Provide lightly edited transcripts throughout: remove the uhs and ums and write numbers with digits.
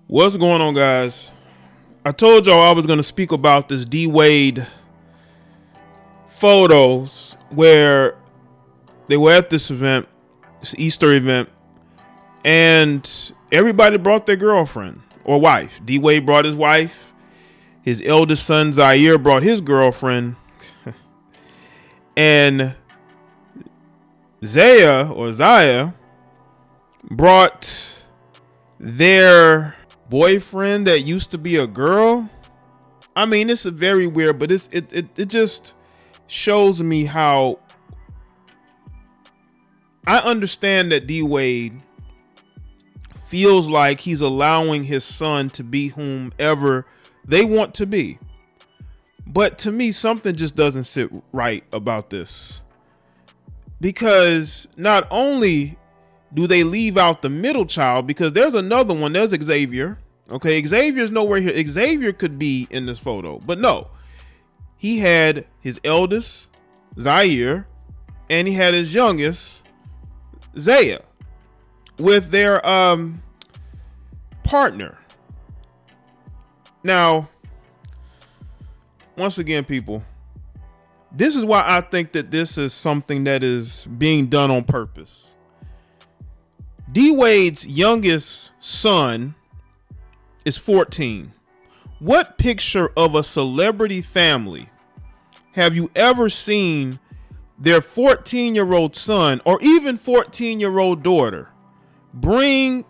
What's going on, guys? I told y'all I was going to speak about this D Wade photos where they were at this event, this Easter event, and everybody brought their girlfriend or wife. D Wade brought his wife. His eldest son, Zaire, brought his girlfriend. And Zaya brought their boyfriend that used to be a girl. I mean, it's very weird, but it just shows me how I understand that D Wade feels like he's allowing his son to be whomever they want to be. But to me, something just doesn't sit right about this. Because not only do they leave out the middle child, because there's another one, there's Xavier. Okay, Xavier's nowhere here. Xavier could be in this photo, but no. He had his eldest, Zaire, and he had his youngest, Zaya, with their partner. Now, once again, people, this is why I think that this is something that is being done on purpose. D Wade's youngest son is 14. What picture of a celebrity family have you ever seen their 14-year-old son or even 14-year-old daughter bring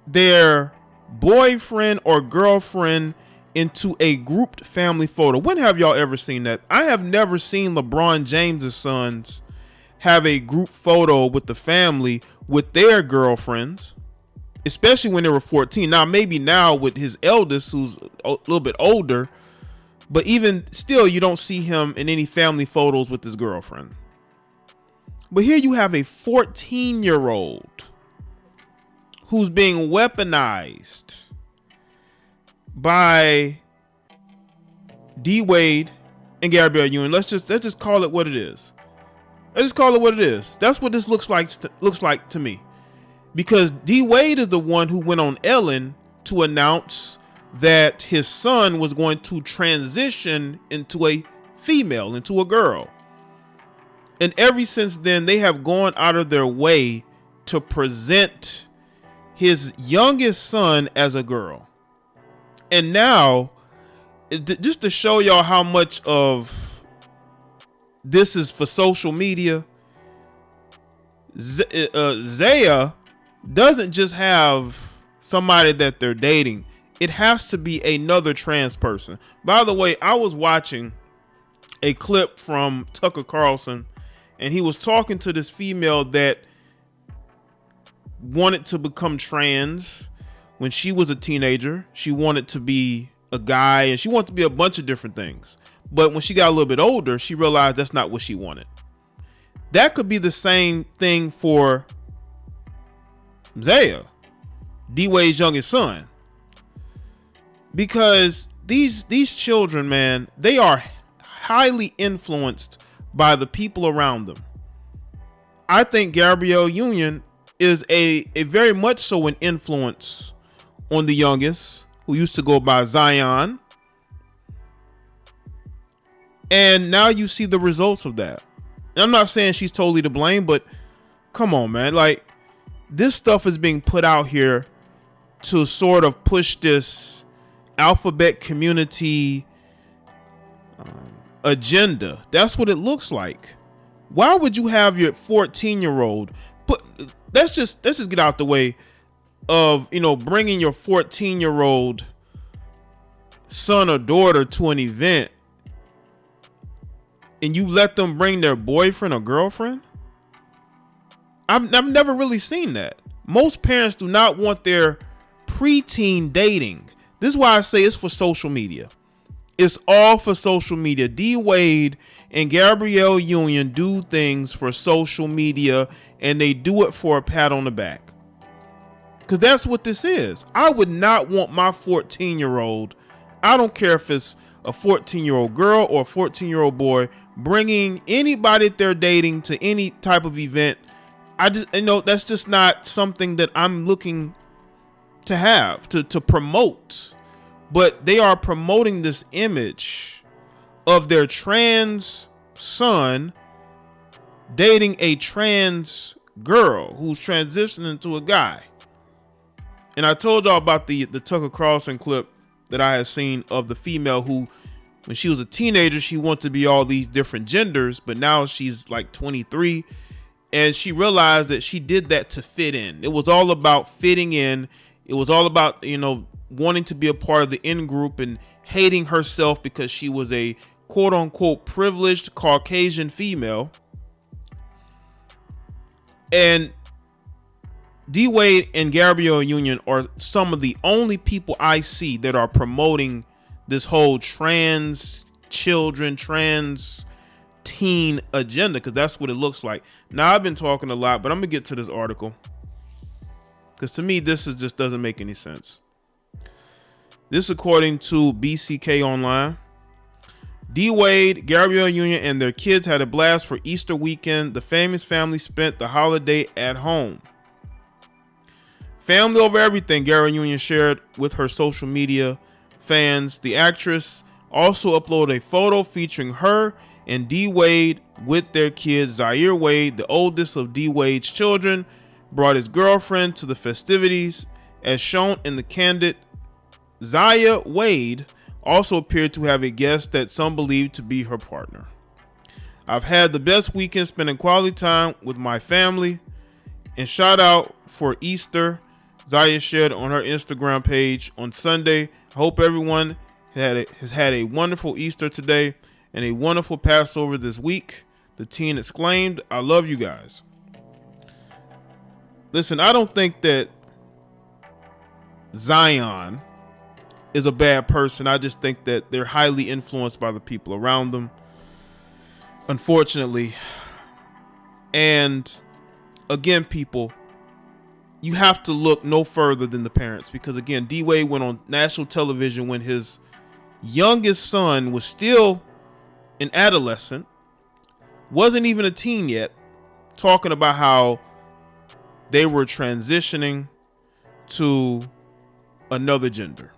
their boyfriend or girlfriend into a grouped family photo? When have y'all ever seen that? I have never seen LeBron James' sons have a group photo with the family with their girlfriends, especially when they were 14. Now, maybe now with his eldest, who's a little bit older, but even still, you don't see him in any family photos with his girlfriend. But here you have a 14-year-old who's being weaponized by D Wade and Gabrielle Union. Let's just call it what it is. Let's just call it what it is. That's what this looks like to me. Because D Wade is the one who went on Ellen to announce that his son was going to transition into a female, into a girl. And ever since then, they have gone out of their way to present his youngest son as a girl. And now, just to show y'all how much of this is for social media, Zaya doesn't just have somebody that they're dating. It has to be another trans person. By the way, I was watching a clip from Tucker Carlson, and he was talking to this female that wanted to become trans when she was a teenager. She wanted to be a guy, and she wanted to be a bunch of different things. But when she got a little bit older, she realized that's not what she wanted. That could be the same thing for Zaya, D Wade's youngest son. Because these children, man, they are highly influenced by the people around them. I think Gabrielle Union is a very much so an influence on the youngest, who used to go by Zion. And now you see the results of that. And I'm not saying she's totally to blame, but come on, man. Like, this stuff is being put out here to sort of push this alphabet community agenda. That's what it looks like. Why would you have your 14-year-old let's just get out the way of, bringing your 14-year-old son or daughter to an event and you let them bring their boyfriend or girlfriend? I've never really seen that. Most parents do not want their preteen dating. This is why I say it's for social media. It's all for social media. D Wade and Gabrielle Union do things for social media, and they do it for a pat on the back. Because that's what this is. I would not want my 14-year-old, I don't care if it's a 14-year-old girl or a 14-year-old boy, bringing anybody that they're dating to any type of event. That's just not something that I'm looking to have, to promote. But they are promoting this image of their trans son dating a trans girl who's transitioning to a guy. And I told y'all about the Tucker Carlson clip that I had seen of the female who, when she was a teenager, she wanted to be all these different genders, but now she's like 23, and she realized that she did that to fit in. It was all about fitting in. It was all about, wanting to be a part of the in group and hating herself because she was a quote unquote privileged Caucasian female. And Dwyane and Gabrielle Union are some of the only people I see that are promoting this whole trans children, trans teen agenda, because that's what it looks like. Now, I've been talking a lot, but I'm gonna get to this article because to me this is just doesn't make any sense. This, according to BCK Online. Dwyane, Gabrielle Union, and their kids had a blast for Easter weekend. The famous family spent the holiday at home. Family over everything, Gabrielle Union shared with her social media fans. The actress also uploaded a photo featuring her and Dwyane with their kids. Zaire Wade, the oldest of Dwyane's children, brought his girlfriend to the festivities. As shown in the candid, Zaya Wade also appeared to have a guest that some believed to be her partner. I've had the best weekend spending quality time with my family, and shout out for Easter, Zaya shared on her Instagram page on Sunday. I hope everyone has had a wonderful Easter today and a wonderful Passover this week. The teen exclaimed, "I love you guys." Listen, I don't think that Zion is a bad person. I just think that they're highly influenced by the people around them, unfortunately. And again, people, you have to look no further than the parents, because again, Dwyane went on national television when his youngest son was still an adolescent, wasn't even a teen yet, talking about how they were transitioning to another gender.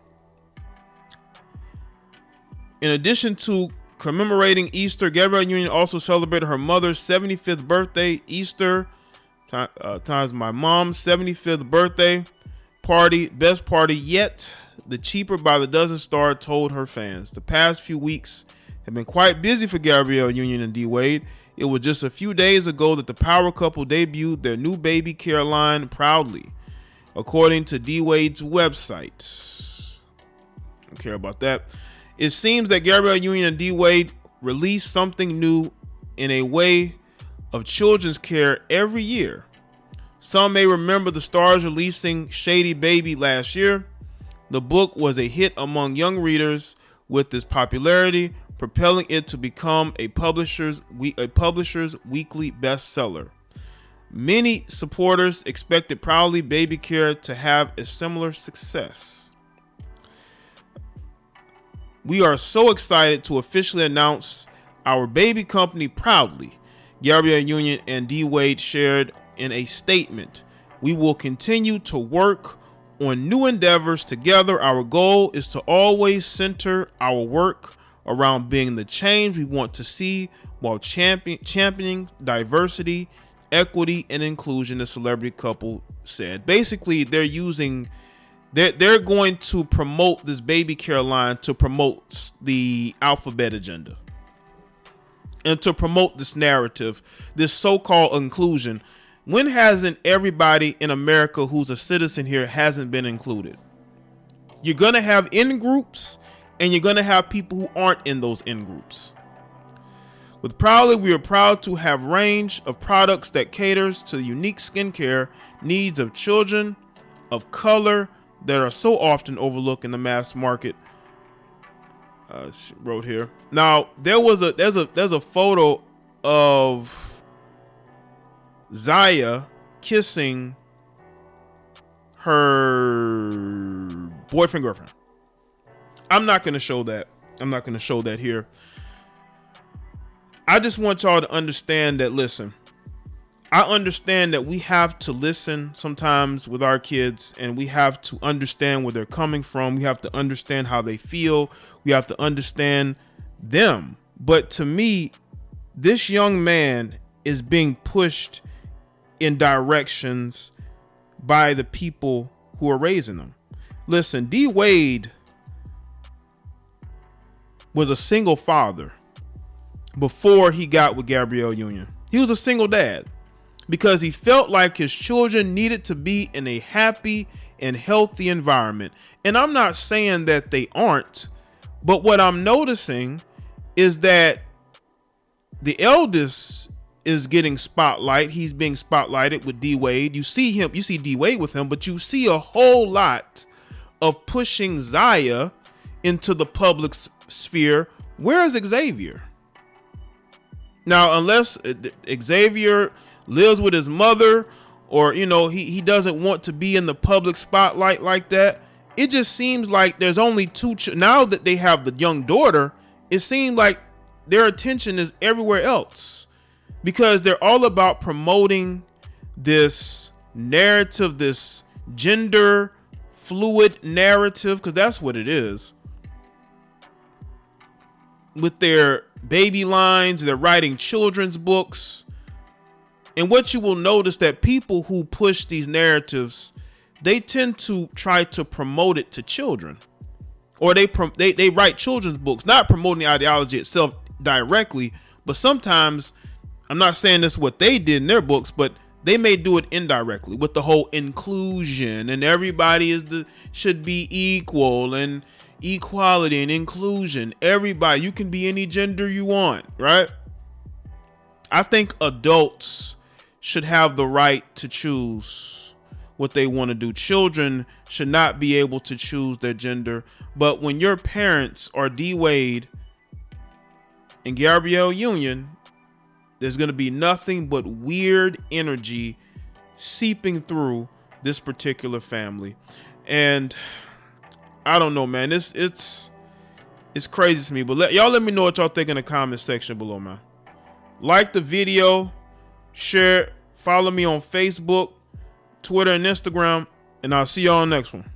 In addition to commemorating Easter, Gabrielle Union also celebrated her mother's 75th birthday. Easter times my mom's 75th birthday party, best party yet. The cheaper by the dozen star told her fans. The past few weeks have been quite busy for Gabrielle Union and Dwyane. It was just a few days ago that the power couple debuted their new baby care line proudly, according to Dwyane's website. Don't care about that. It seems that Gabrielle Union and Dwyane release something new in a way of children's care every year. Some may remember the stars releasing Shady Baby last year. The book was a hit among young readers, with its popularity propelling it to become a publisher's weekly bestseller. Many supporters expected Proudly Baby Care to have a similar success. We are so excited to officially announce our baby company Proudly, Gabrielle Union and Dwyane shared in a statement. We will continue to work on new endeavors together. Our goal is to always center our work around being the change we want to see while championing diversity, equity, and inclusion, the celebrity couple said. Basically, they're going to promote this baby care line to promote the alphabet agenda and to promote this narrative, this so-called inclusion. When hasn't everybody in America who's a citizen here hasn't been included? You're going to have in-groups and you're going to have people who aren't in those in-groups. With Proudly, we are proud to have a range of products that caters to the unique skincare needs of children of color that are so often overlooked in the mass market. She wrote here. Now, there's a photo of Zaya kissing her boyfriend, girlfriend. I'm not going to show that. I'm not going to show that here. I just want y'all to understand that, listen, I understand that we have to listen sometimes with our kids, and we have to understand where they're coming from. We have to understand how they feel. We have to understand them. But to me, this young man is being pushed in directions by the people who are raising him. Listen, D Wade was a single father before he got with Gabrielle Union. He was a single dad because he felt like his children needed to be in a happy and healthy environment. And I'm not saying that they aren't, but what I'm noticing is that the eldest is getting spotlight. He's being spotlighted with D Wade. You see D Wade with him, but you see a whole lot of pushing Zaya into the public sphere. Where is Xavier? Now, unless Xavier lives with his mother, or he doesn't want to be in the public spotlight like that, it just seems like there's only two. Now that they have the young daughter, it seems like their attention is everywhere else, because they're all about promoting this narrative, this gender fluid narrative, because that's what it is. With their baby lines, they're writing children's books. And what you will notice, that people who push these narratives, they tend to try to promote it to children, or they write children's books, not promoting the ideology itself directly, but sometimes, I'm not saying this is what they did in their books, but they may do it indirectly with the whole inclusion, and everybody should be equal, and equality and inclusion. Everybody, you can be any gender you want, right? I think adults should have the right to choose what they want to do. Children should not be able to choose their gender. But when your parents are D Wade and Gabrielle Union, there's going to be nothing but weird energy seeping through this particular family. And I don't know, man. It's crazy to me. But y'all let me know what y'all think in the comment section below, man. Like the video, share, follow me on Facebook, Twitter, and Instagram, and I'll see y'all on the next one.